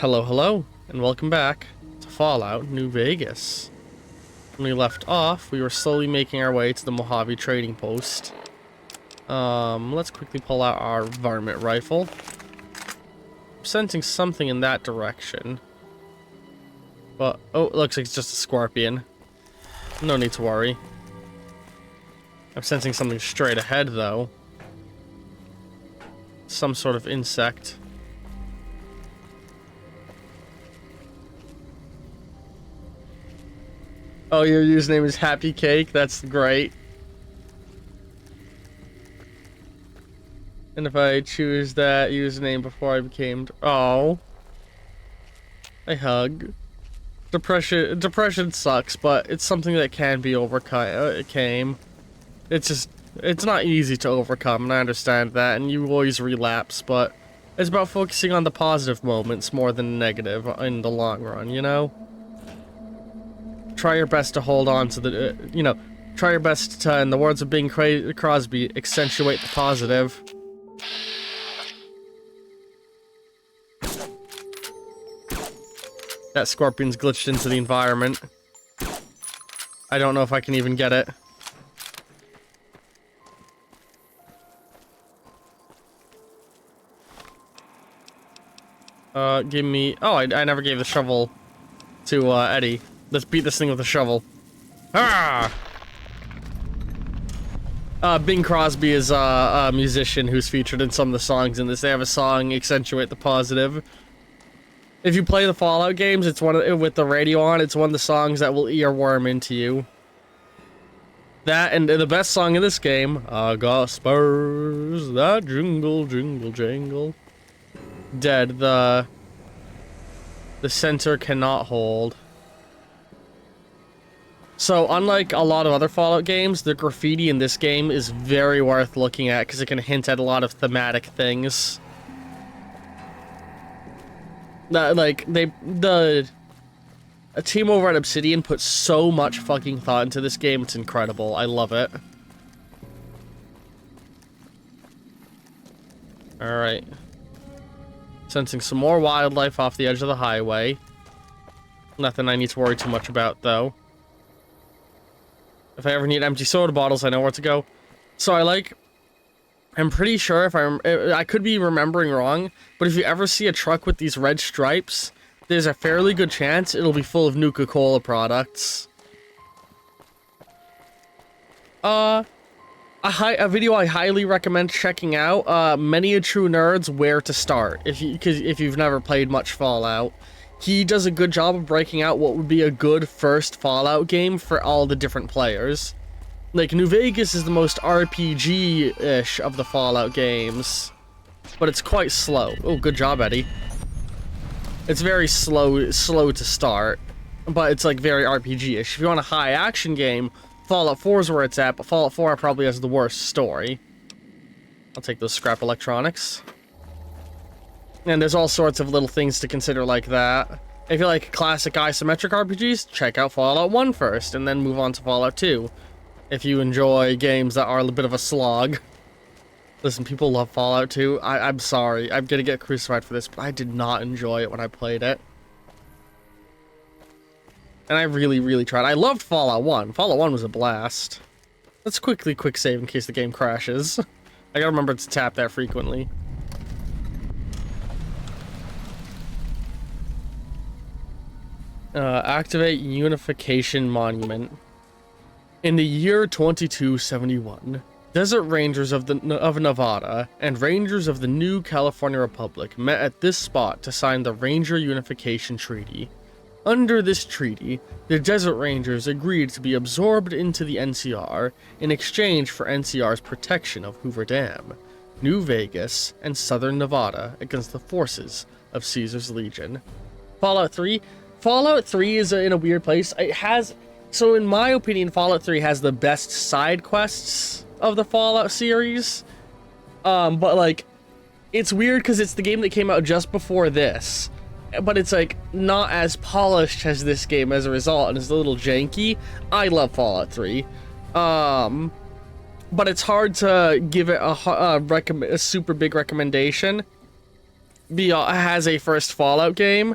Hello, and welcome back to Fallout New Vegas. When we left off, we were slowly making our way to the Mojave trading post. Let's quickly pull out our varmint rifle. I'm sensing something in that direction. But, oh, it looks like it's just a scorpion. No need to worry. I'm sensing something straight ahead, though. Some sort of insect. Oh, your username is Happy Cake? That's great. And if I choose that username before I became... Oh. I hug. Depression sucks, but it's something that can be overcome. It's not easy to overcome, and I understand that, and you always relapse, but it's about focusing on the positive moments more than the negative in the long run, you know? Try your best to hold on to the, try your best to, in the words of Bing Crosby, accentuate the positive. That scorpion's glitched into the environment. I don't know if I can even get it. Give me... Oh, I never gave the shovel to, Eddie. Let's beat this thing with a shovel. Ah! Bing Crosby is a musician who's featured in some of the songs in this. They have a song, Accentuate the Positive. If you play the Fallout games, it's with the radio on, it's one of the songs that will earworm into you. That, and the best song in this game, I got spurs that jingle, jingle, jangle. Dead, the center cannot hold. So, unlike a lot of other Fallout games, the graffiti in this game is very worth looking at because it can hint at a lot of thematic things. A team over at Obsidian put so much fucking thought into this game, it's incredible. I love it. Alright. Sensing some more wildlife off the edge of the highway. Nothing I need to worry too much about, though. If I ever need empty soda bottles, I know where to go. So I'm pretty sure if I could be remembering wrong, but if you ever see a truck with these red stripes, there's a fairly good chance it'll be full of Nuka-Cola products. A video I highly recommend checking out, Many a True Nerd's Where to Start, if you've never played much Fallout. He does a good job of breaking out what would be a good first Fallout game for all the different players. Like, New Vegas is the most RPG-ish of the Fallout games, but it's quite slow. Oh, good job, Eddie. It's very slow to start, but it's like very RPG-ish. If you want a high-action game, Fallout 4 is where it's at, but Fallout 4 probably has the worst story. I'll take those scrap electronics. And there's all sorts of little things to consider like that. If you like classic isometric RPGs, check out Fallout 1 first, and then move on to Fallout 2. If you enjoy games that are a bit of a slog. Listen, people love Fallout 2. I'm sorry, I'm gonna get crucified for this, but I did not enjoy it when I played it. And I really, really tried. I loved Fallout 1. Fallout 1 was a blast. Let's quick save in case the game crashes. I gotta remember to tap that frequently. Activate Unification Monument. In the year 2271, desert rangers of Nevada and rangers of the new California Republic met at this spot to sign the Ranger Unification Treaty. Under this treaty, the Desert Rangers agreed to be absorbed into the NCR in exchange for NCR's protection of Hoover Dam, New Vegas, and southern Nevada against the forces of Caesar's Legion. Fallout 3 is in a weird place. So in my opinion, Fallout 3 has the best side quests of the Fallout series. But like, it's weird because it's the game that came out just before this. But it's like, not as polished as this game as a result, and it's a little janky. I love Fallout 3. But it's hard to give it a super big recommendation. has a first Fallout game.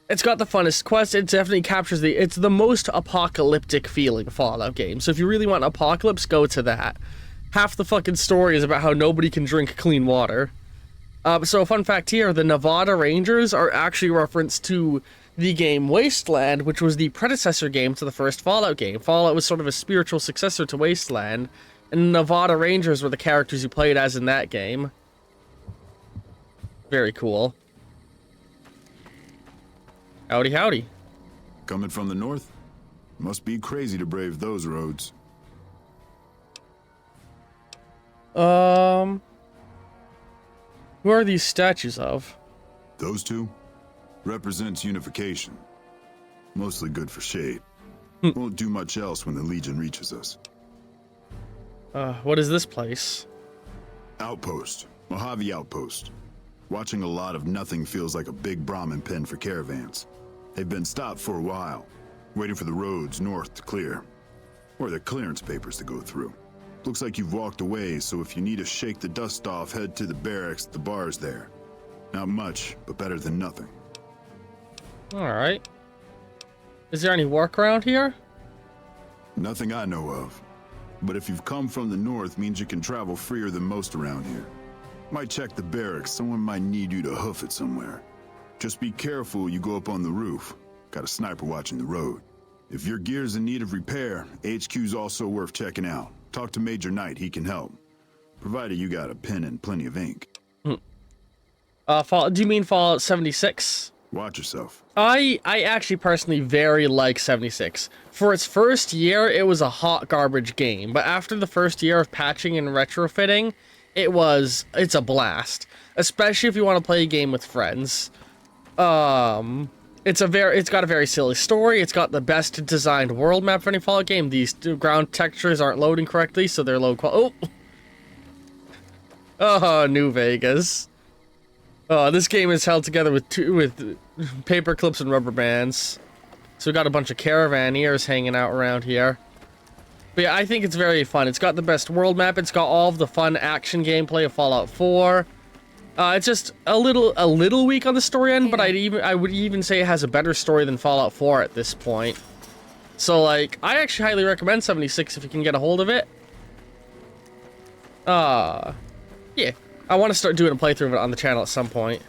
It's got the funnest quest. It definitely captures it's the most apocalyptic feeling Fallout game. So if you really want an apocalypse, go to that. Half the fucking story is about how nobody can drink clean water. So a fun fact here, the Nevada Rangers are actually referenced to the game Wasteland, which was the predecessor game to the first Fallout game. Fallout was sort of a spiritual successor to Wasteland, and the Nevada Rangers were the characters you played as in that game. Very cool. Howdy, howdy. Coming from the north? Must be crazy to brave those roads. Who are these statues of? Those two? Represents unification. Mostly good for shade. Won't do much else when the Legion reaches us. What is this place? Outpost. Mojave Outpost. Watching a lot of nothing feels like a big Brahmin pen for caravans. They've been stopped for a while, waiting for the roads north to clear. Or the clearance papers to go through. Looks like you've walked away, so if you need to shake the dust off, head to the barracks at the bars there. Not much, but better than nothing. Alright. Is there any work around here? Nothing I know of. But if you've come from the north, means you can travel freer than most around here. Might check the barracks, someone might need you to hoof it somewhere. Just be careful you go up on the roof. Got a sniper watching the road. If your gear's in need of repair, HQ's also worth checking out. Talk to Major Knight, he can help. Provided you got a pen and plenty of ink. Do you mean Fallout 76? Watch yourself. I actually personally very like 76. For its first year, it was a hot garbage game, but after the first year of patching and retrofitting, it's a blast. Especially if you want to play a game with friends. It's got a very silly story. It's got the best designed world map for any Fallout game. These ground textures aren't loading correctly, so they're low quality. Oh, New Vegas. Oh, this game is held together with paper clips and rubber bands. So we got a bunch of caravaneers hanging out around here. But yeah, I think it's very fun. It's got the best world map. It's got all of the fun action gameplay of Fallout 4. It's just a little weak on the story end, but I would even say it has a better story than Fallout 4 at this point. So like, I actually highly recommend 76 if you can get a hold of it. Yeah. I want to start doing a playthrough of it on the channel at some point.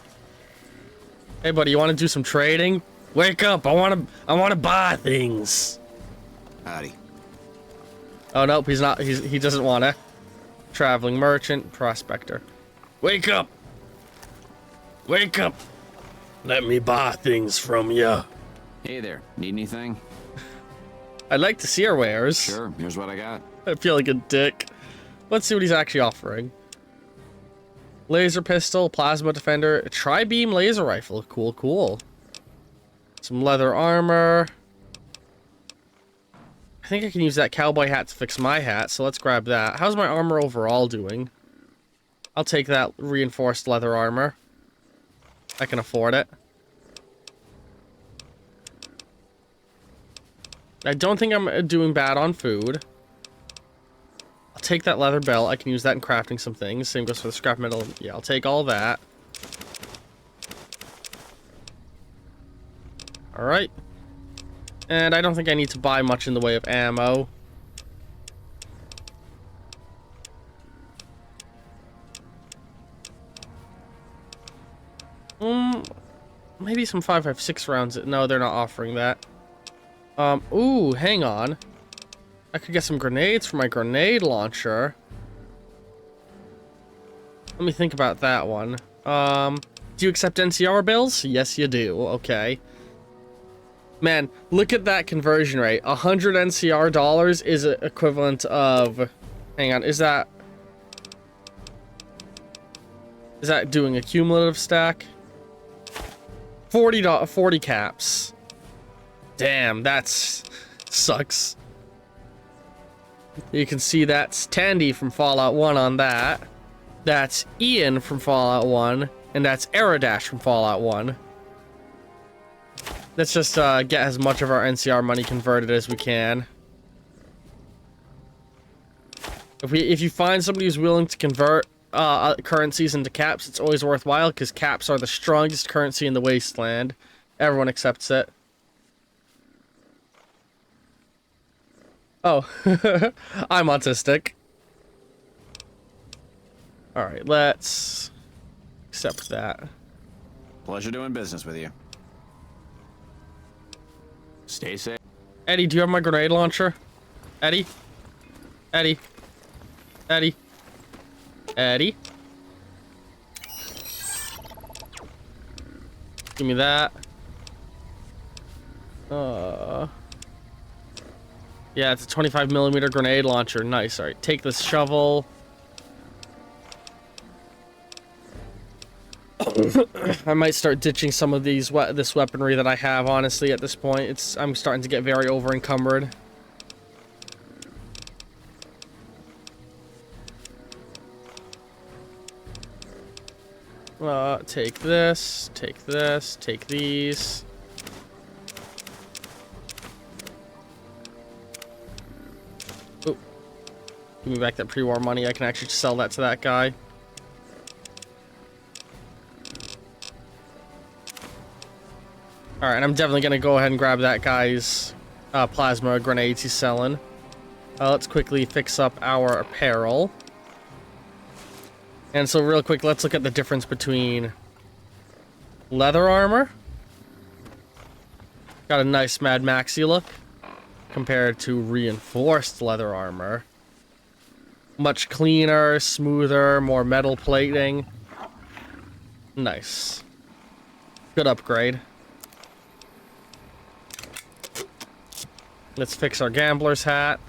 Hey buddy, you want to do some trading? Wake up, I want to buy things. Howdy. Oh nope, he's not. He doesn't want to. Traveling merchant, prospector. Wake up. Wake up. Let me buy things from you. Hey there, need anything? I'd like to see our wares. Sure, here's what I got. I feel like a dick. Let's see what he's actually offering. Laser pistol, plasma defender, tri-beam laser rifle. Cool, cool. Some leather armor. I think I can use that cowboy hat to fix my hat, so let's grab that. How's my armor overall doing? I'll take that reinforced leather armor. I can afford it. I don't think I'm doing bad on food. I'll take that leather belt. I can use that in crafting some things. Same goes for the scrap metal. Yeah, I'll take all that. Alright. And I don't think I need to buy much in the way of ammo. Maybe some 5.56 rounds. No, they're not offering that. Ooh, hang on. I could get some grenades for my grenade launcher. Let me think about that one. Do you accept NCR bills? Yes, you do. Okay. Man, look at that conversion rate. 100 NCR dollars is equivalent of... Hang on, is that doing a cumulative stack? 40 caps. Damn, that's... sucks. You can see that's Tandy from Fallout 1 on that. That's Ian from Fallout 1. And that's Aerodash from Fallout 1. Let's just get as much of our NCR money converted as we can. If you find somebody who's willing to convert currencies into caps, it's always worthwhile because caps are the strongest currency in the wasteland. Everyone accepts it. Oh, I'm autistic. Alright, let's accept that. Pleasure doing business with you. Stay safe. Eddie, do you have my grenade launcher? Eddie? Eddie? Eddie? Eddie? Give me that. Yeah, it's a 25mm grenade launcher. Nice. Alright, take this shovel. I might start ditching some of this weaponry that I have, honestly, at this point. I'm starting to get very over encumbered. Take this, take these. Oh, give me back that pre-war money. I can actually sell that to that guy. Alright, I'm definitely gonna go ahead and grab that guy's plasma grenades he's selling. Let's quickly fix up our apparel. And so real quick, let's look at the difference between leather armor. Got a nice Mad Maxy look compared to reinforced leather armor. Much cleaner, smoother, more metal plating. Nice. Good upgrade. Let's fix our gambler's hat.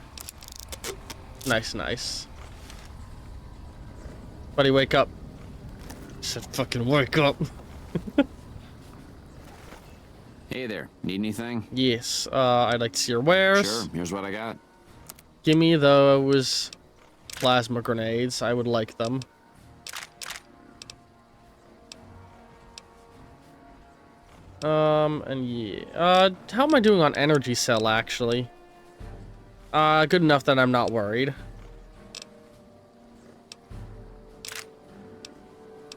Nice, nice. Buddy, wake up. I said fucking wake up. Hey there. Need anything? Yes, I'd like to see your wares. Sure. Here's what I got. Give me those plasma grenades. I would like them. And yeah. How am I doing on energy cell, actually? Good enough that I'm not worried.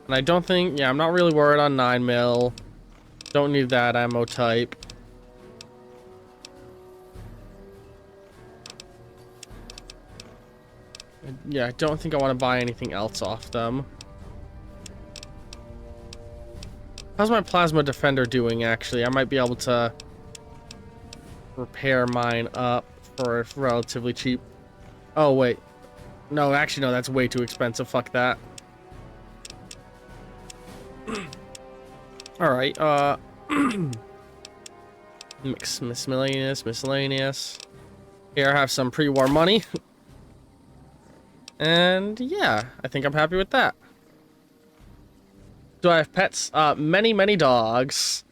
And I don't think, yeah, I'm not really worried on 9mm. Don't need that ammo type. Yeah, I don't think I want to buy anything else off them. How's my plasma defender doing, actually? I might be able to repair mine up for relatively cheap. Oh, wait. No, actually, no, that's way too expensive. Fuck that. Alright, miscellaneous. Here, I have some pre-war money. And, yeah, I think I'm happy with that. Do I have pets? Many dogs.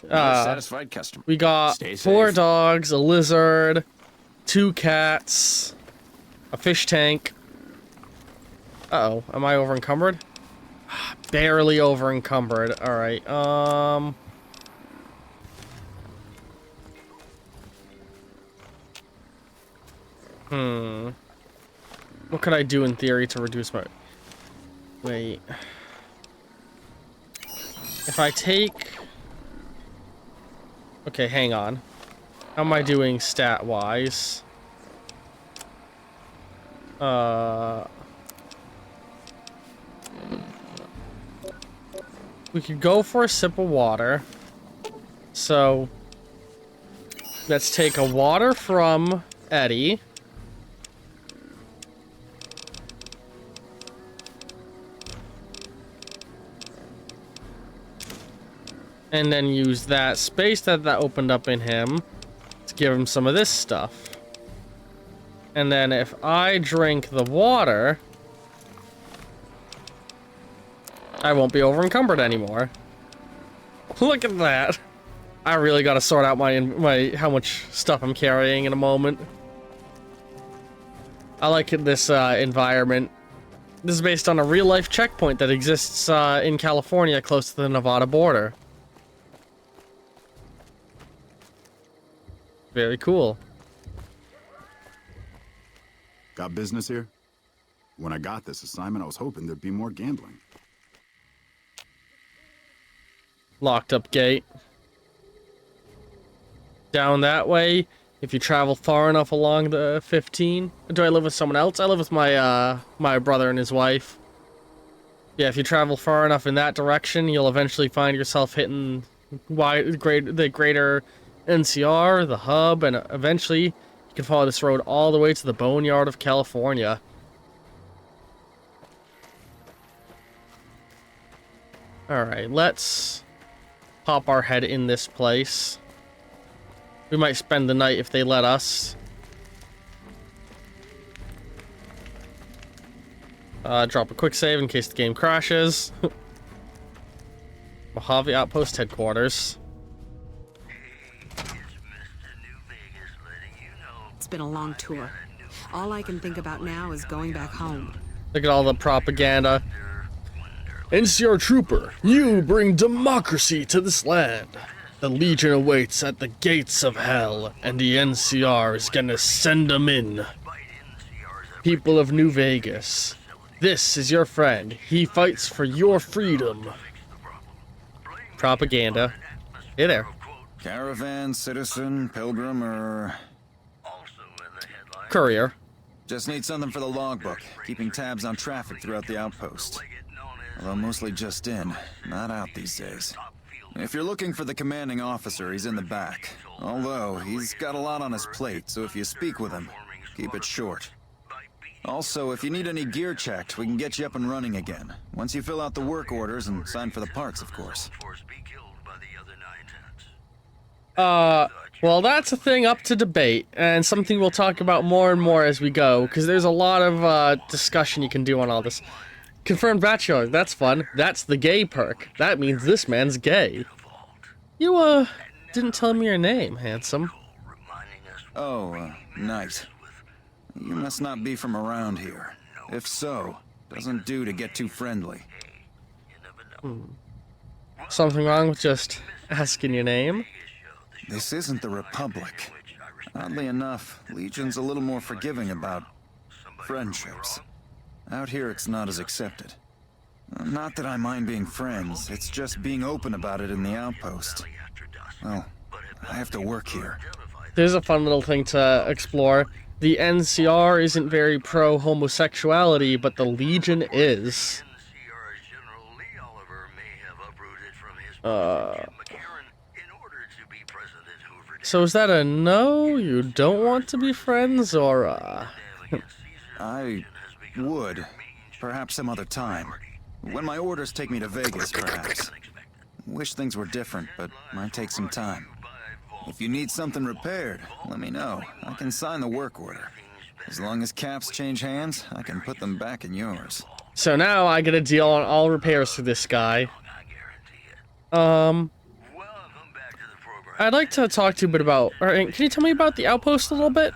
Another satisfied customer. We got Stay safe. 4 dogs, a lizard, 2 cats, a fish tank. Uh-oh, am I over encumbered? Barely over encumbered. Alright, what could I do in theory to reduce my... Wait. If I take... Okay, hang on. How am I doing stat-wise? We could go for a sip of water. So... Let's take a water from Eddie. And then use that space that opened up in him to give him some of this stuff. And then if I drink the water, I won't be over encumbered anymore. Look at that. I really gotta sort out my how much stuff I'm carrying in a moment. I like this environment. This is based on a real-life checkpoint that exists in California close to the Nevada border. Very cool. Got business here? When I got this assignment, I was hoping there'd be more gambling. Locked up gate. Down that way, if you travel far enough along the 15. Do I live with someone else? I live with my my brother and his wife. Yeah, if you travel far enough in that direction, you'll eventually find yourself hitting the greater NCR, the hub, and eventually you can follow this road all the way to the Boneyard of California. Alright, let's pop our head in this place. We might spend the night if they let us. Drop a quick save in case the game crashes. Mojave Outpost headquarters. It's been a long tour. All I can think about now is going back home. Look at all the propaganda. NCR Trooper, you bring democracy to this land. The Legion awaits at the gates of hell, and the NCR is gonna send them in. People of New Vegas, this is your friend. He fights for your freedom. Propaganda. Hey there. Caravan, citizen, pilgrim, or... Courier. Just need something for the logbook, keeping tabs on traffic throughout the outpost. Although mostly just in, not out these days. If you're looking for the commanding officer, he's in the back. Although, he's got a lot on his plate, so if you speak with him, keep it short. Also, if you need any gear checked, we can get you up and running again. Once you fill out the work orders and sign for the parts, of course. Well, that's a thing up to debate, and something we'll talk about more and more as we go, because there's a lot of, discussion you can do on all this. Confirmed bachelor, that's fun. That's the gay perk. That means this man's gay. You, didn't tell me your name, handsome. Oh, Knight. You must not be from around here. If so, doesn't do to get too friendly. Something wrong with just asking your name? This isn't the Republic. Oddly enough, Legion's a little more forgiving about friendships. Out here, it's not as accepted. Not that I mind being friends, it's just being open about it in the outpost. Well, I have to work here. There's a fun little thing to explore. The NCR isn't very pro-homosexuality, but the Legion is. So is that a no? You don't want to be friends, or, I would. Perhaps some other time. When my orders take me to Vegas, perhaps. Wish things were different, but might take some time. If you need something repaired, let me know. I can sign the work order. As long as caps change hands, I can put them back in yours. So now I get a deal on all repairs for this guy. I'd like to talk to you a bit about... Can you tell me about the Outpost a little bit?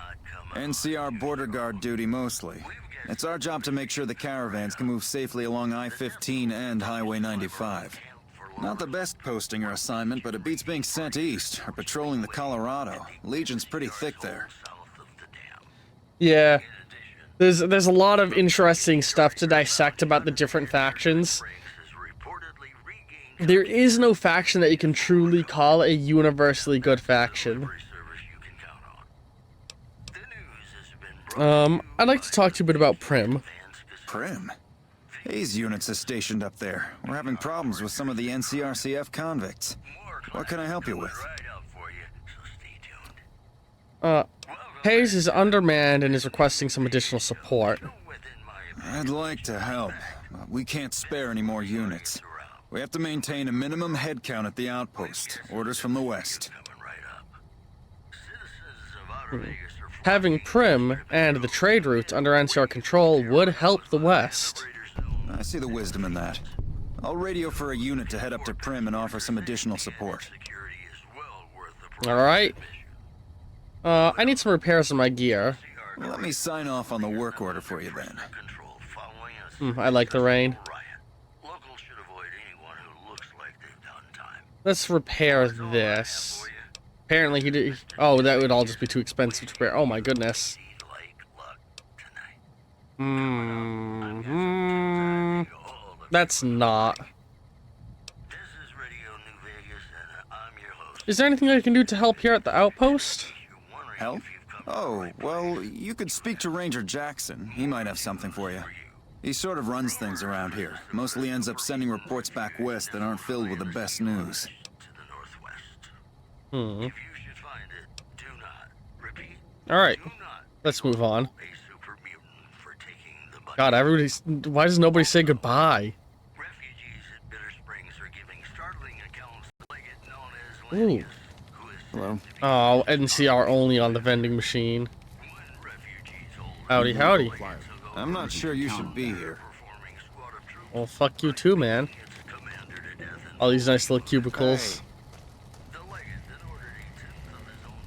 NCR border guard duty mostly. It's our job to make sure the caravans can move safely along I-15 and Highway 95. Not the best posting or assignment, but it beats being sent east or patrolling the Colorado. Legion's pretty thick there. Yeah. There's a lot of interesting stuff to dissect about the different factions. There is no faction that you can truly call a universally good faction. I'd like to talk to you a bit about Prim. Prim? Hayes units is stationed up there. We're having problems with some of the NCRCF convicts. What can I help you with? Hayes is undermanned and is requesting some additional support. I'd like to help, but we can't spare any more units. We have to maintain a minimum head count at the outpost. Orders from the west. Having Prim and the trade routes under NCR control would help the West. I see the wisdom in that. I'll radio for a unit to head up to Prim and offer some additional support. Alright. I need some repairs on my gear. Let me sign off on the work order for you then. I like the rain. Let's repair this. Apparently he did... Oh, that would all just be too expensive to repair. Oh my goodness. That's not. Is there anything I can do to help here at the outpost? Help? Oh, well, you could speak to Ranger Jackson. He might have something for you. He sort of runs things around here. Mostly ends up sending reports back west that aren't filled with the best news. Alright. Let's move on. God, everybody's... Why does nobody say goodbye? Ooh. Hello? Oh, NCR only on the vending machine. Howdy, howdy. I'm not sure you should be here. Well, fuck you too, man. All these nice little cubicles.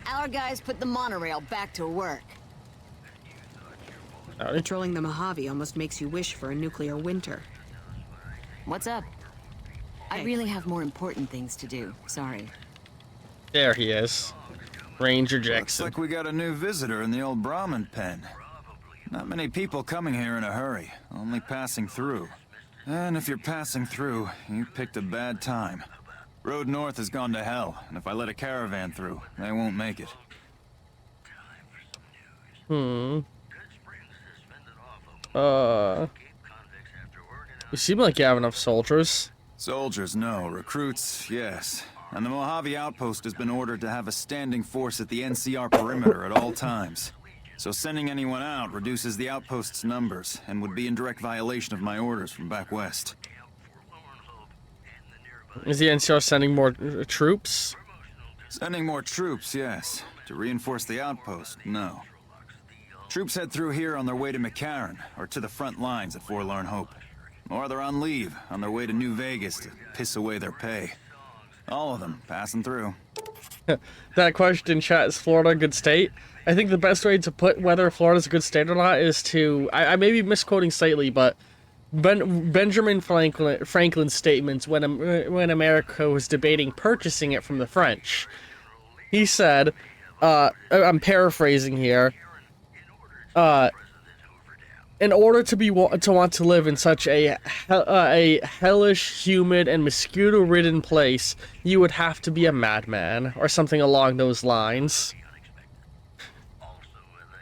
Our guys put the monorail back to work. Howdy. Patrolling the Mojave almost makes you wish for a nuclear winter. What's up? I Hey. really have more important things to do. Sorry. There he is. Ranger Looks Jackson. like we got a new visitor in the old Brahmin pen. Not many people coming here in a hurry, only passing through. And if you're passing through, you picked a bad time. Road north has gone to hell, and if I let a caravan through, they won't make it. You seem like you have enough soldiers. Soldiers, no. Recruits, yes. And the Mojave Outpost has been ordered to have a standing force at the NCR perimeter at all times. So sending anyone out reduces the outpost's numbers and would be in direct violation of my orders from back west. Is the NCR sending more troops? Sending more troops, yes. To reinforce the outpost, no. Troops head through here on their way to McCarran, or to the front lines at Forlorn Hope. Or they're on leave, on their way to New Vegas to piss away their pay. All of them passing through. That question in chat, is Florida a good state? I think the best way to put whether Florida's a good state or not is to... I may be misquoting slightly, but Benjamin Franklin's statements when America was debating purchasing it from the French. He said, I'm paraphrasing here, in order to want to live in such a hellish, humid, and mosquito-ridden place, you would have to be a madman, or something along those lines.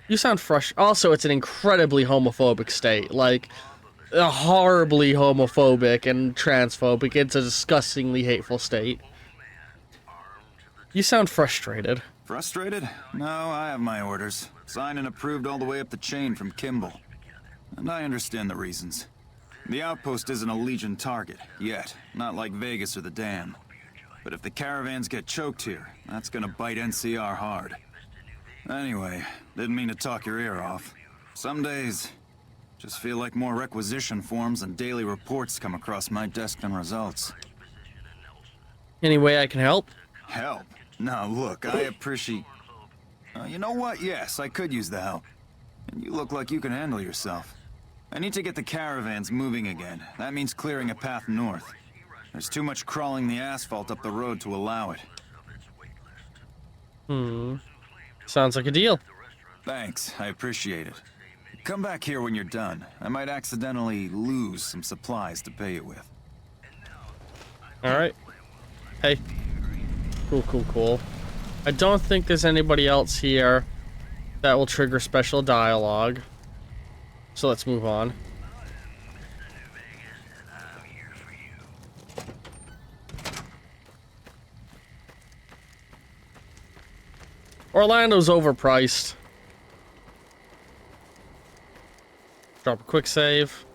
You sound frustrated. Also, it's an incredibly homophobic state. Like, horribly homophobic and transphobic. It's a disgustingly hateful state. You sound frustrated. Frustrated? No, I have my orders. Signed and approved all the way up the chain from Kimball. And I understand the reasons. The outpost isn't a Legion target, yet. Not like Vegas or the Dam. But if the caravans get choked here, that's gonna bite NCR hard. Anyway, didn't mean to talk your ear off. Some days, just feel like more requisition forms and daily reports come across my desk than results. Any way I can help? Help? Now look, I appreciate... you know what? Yes, I could use the help. And you look like you can handle yourself. I need to get the caravans moving again. That means clearing a path north. There's too much crawling the asphalt up the road to allow it. Sounds like a deal. Thanks, I appreciate it. Come back here when you're done. I might accidentally lose some supplies to pay you with. Alright. Hey. Cool. I don't think there's anybody else here that will trigger special dialogue. So let's move on. Orlando's overpriced. Drop a quick save.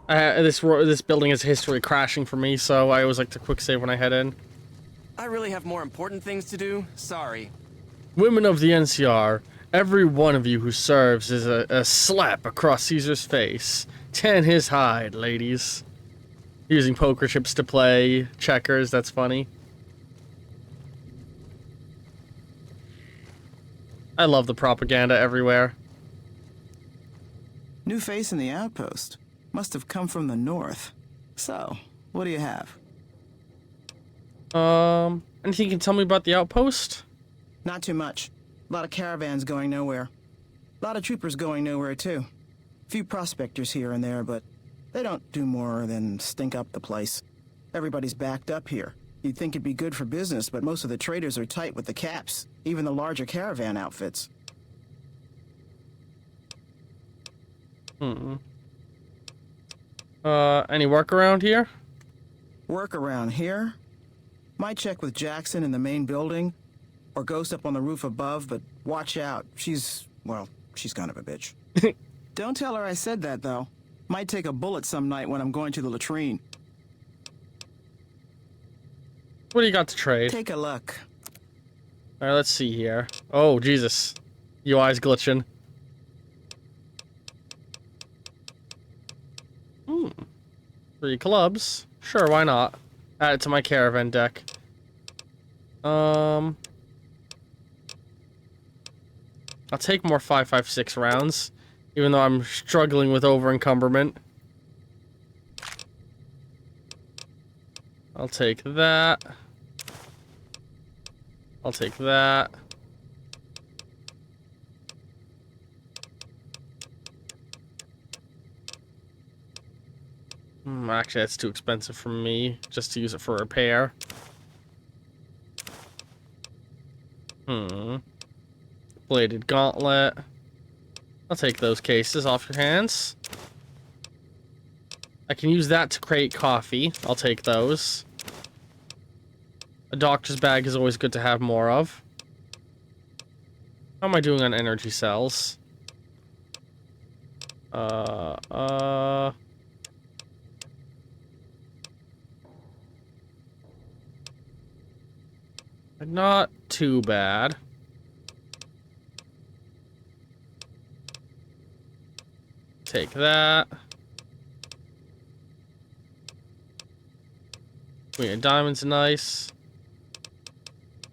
This building has a history of crashing for me, so I always like to quick save when I head in. I really have more important things to do. Sorry. Women of the NCR, every one of you who serves is a slap across Caesar's face. Tan his hide, ladies. Using poker chips to play checkers, that's funny. I love the propaganda everywhere. New face in the outpost. Must have come from the north. So, what do you have? Anything you can tell me about the outpost? Not too much. A lot of caravans going nowhere. A lot of troopers going nowhere, too. Few prospectors here and there, but they don't do more than stink up the place. Everybody's backed up here. You'd think it'd be good for business, but most of the traders are tight with the caps, even the larger caravan outfits. Any work around here? Work around here? Might check with Jackson in the main building, or Ghost up on the roof above, but watch out. She's kind of a bitch. Don't tell her I said that, though. Might take a bullet some night when I'm going to the latrine. What do you got to trade? Take a look. Alright, let's see here. Oh, Jesus. UI's glitching. 3 clubs. Sure, why not? Add it to my caravan deck. I'll take more 5.56 rounds, even though I'm struggling with over-encumberment. I'll take that. I'll take that. Actually, that's too expensive for me, just to use it for repair. Bladed gauntlet. I'll take those cases off your hands. I can use that to create coffee. I'll take those. A doctor's bag is always good to have more of. How am I doing on energy cells? Not too bad. Take that. Queen of Diamonds, nice.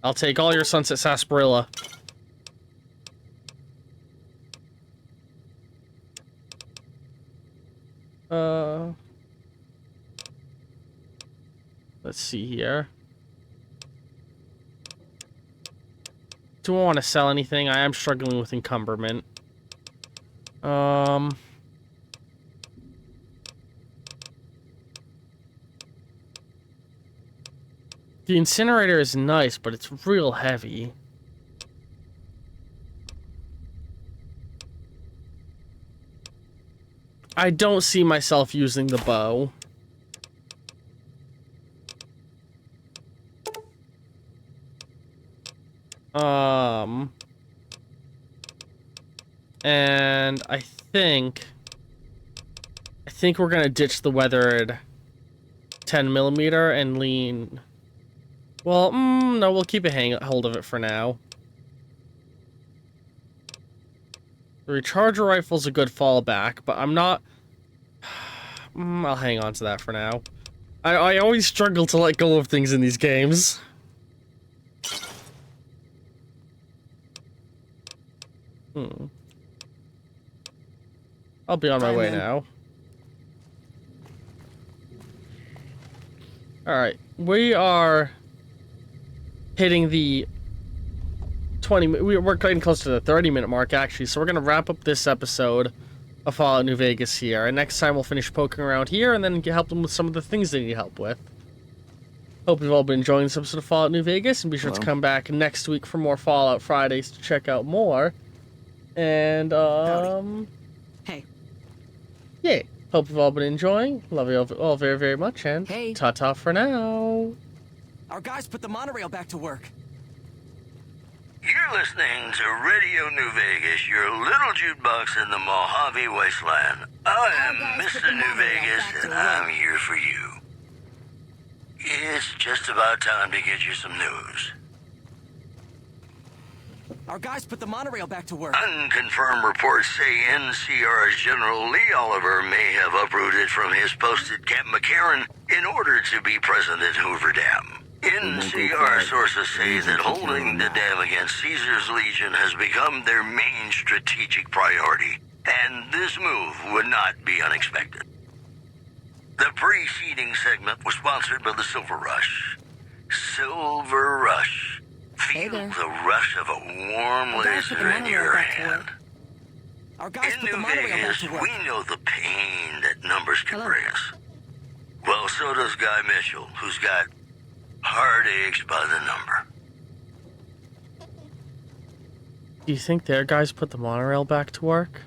I'll take all your Sunset Sarsaparilla. Let's see here. Do I want to sell anything? I am struggling with encumberment. The incinerator is nice, but it's real heavy. I don't see myself using the bow. And I think we're gonna ditch the weathered 10mm and lean. Well, no, we'll keep a hold of it for now. The recharger rifle's a good fallback, but I'm not. I'll hang on to that for now. I always struggle to let go of things in these games. I'll be on my way now. Alright, we are hitting the 20 we're getting close to the 30-minute mark, actually, so we're gonna wrap up this episode of Fallout New Vegas here, and next time we'll finish poking around here and then help them with some of the things they need help with. Hope you've all been enjoying this episode of Fallout New Vegas, and be sure to come back next week for more Fallout Fridays to check out more. And, Hey. yeah, hope you've all been enjoying. Love you all very, very much, and Hey. ta-ta for now. Our guys put the monorail back to work. You're listening to Radio New Vegas, your little jukebox in the Mojave wasteland. I am Mr. New Vegas, and I'm here for you. It's just about time to get you some news. Our guys put the monorail back to work. Unconfirmed reports say NCR's General Lee Oliver may have uprooted from his post at Camp McCarran in order to be present at Hoover Dam. NCR sources say that holding the dam against Caesar's Legion has become their main strategic priority, and this move would not be unexpected. The preceding segment was sponsored by the Silver Rush. Silver Rush. Hey Feel there. the rush of a warm Our guys put the laser in monorail your back to hand. work. Our guys In put the New monorail back Vegas, to work. we know the pain that numbers can Hello. bring us. Well, so does Guy Mitchell, who's got heartaches by the number. Do you think their guys put the monorail back to work?